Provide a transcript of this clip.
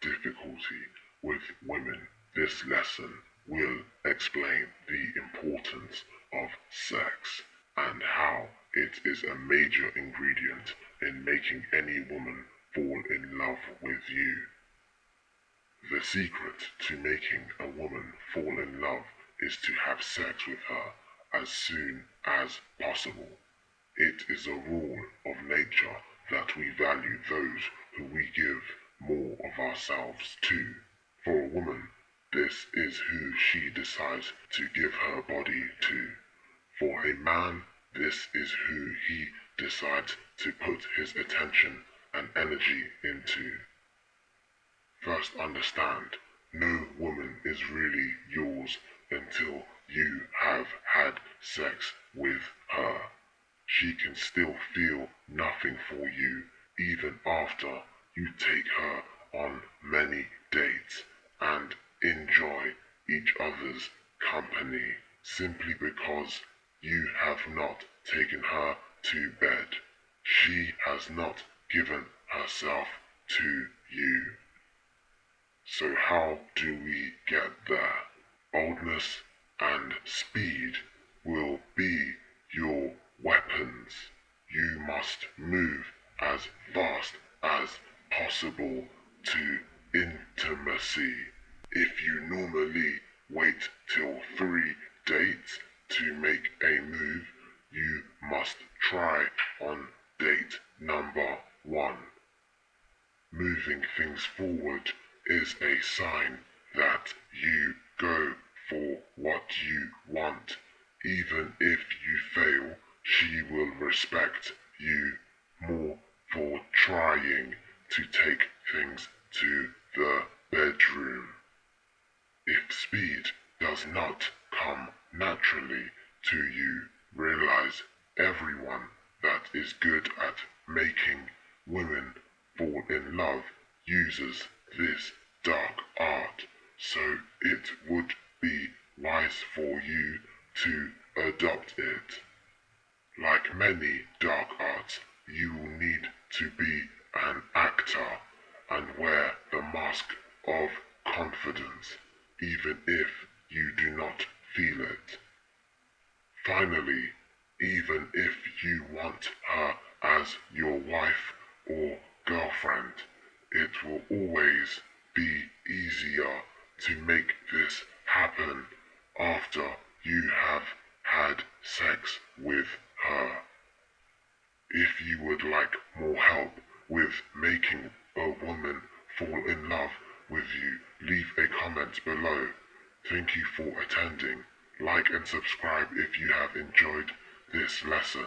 difficulty with women, this lesson will explain the importance of sex and how it is a major ingredient in making any woman fall in love with you. The secret to making a woman fall in love is to have sex with her as soon as possible. It is a rule of nature that we value those who we give more of ourselves to. For a woman, this is who she decides to give her body to. For a man, this is who he decides to put his attention and energy into. First understand, no woman is really yours until you have had sex with her. She can still feel nothing for you even after you take her on many dates and enjoy each other's company simply because you have not taken her to bed. She has not given herself to you. So how do we get there? Boldness and speed will be your weapons. You must move as fast as possible to intimacy. If you normally wait till 3 dates to make a move, you must try on date number 1. Moving things forward is a sign that you go for what you want. Even if you fail, she will respect you more for trying to take things to the bedroom. If speed does not come naturally to you, realize everyone that is good at making women fall in love uses this dark art, so it would be wise for you to adopt it. Like many dark arts, you will need to be an actor and wear the mask of confidence, even if you do not feel it. Finally, even if you want her as your wife or girlfriend, it will always be easier to make this happen after you have had sex with her. If you would like more help with making a woman fall in love with you, leave a comment below. Thank you for attending. Like and subscribe if you have enjoyed this lesson.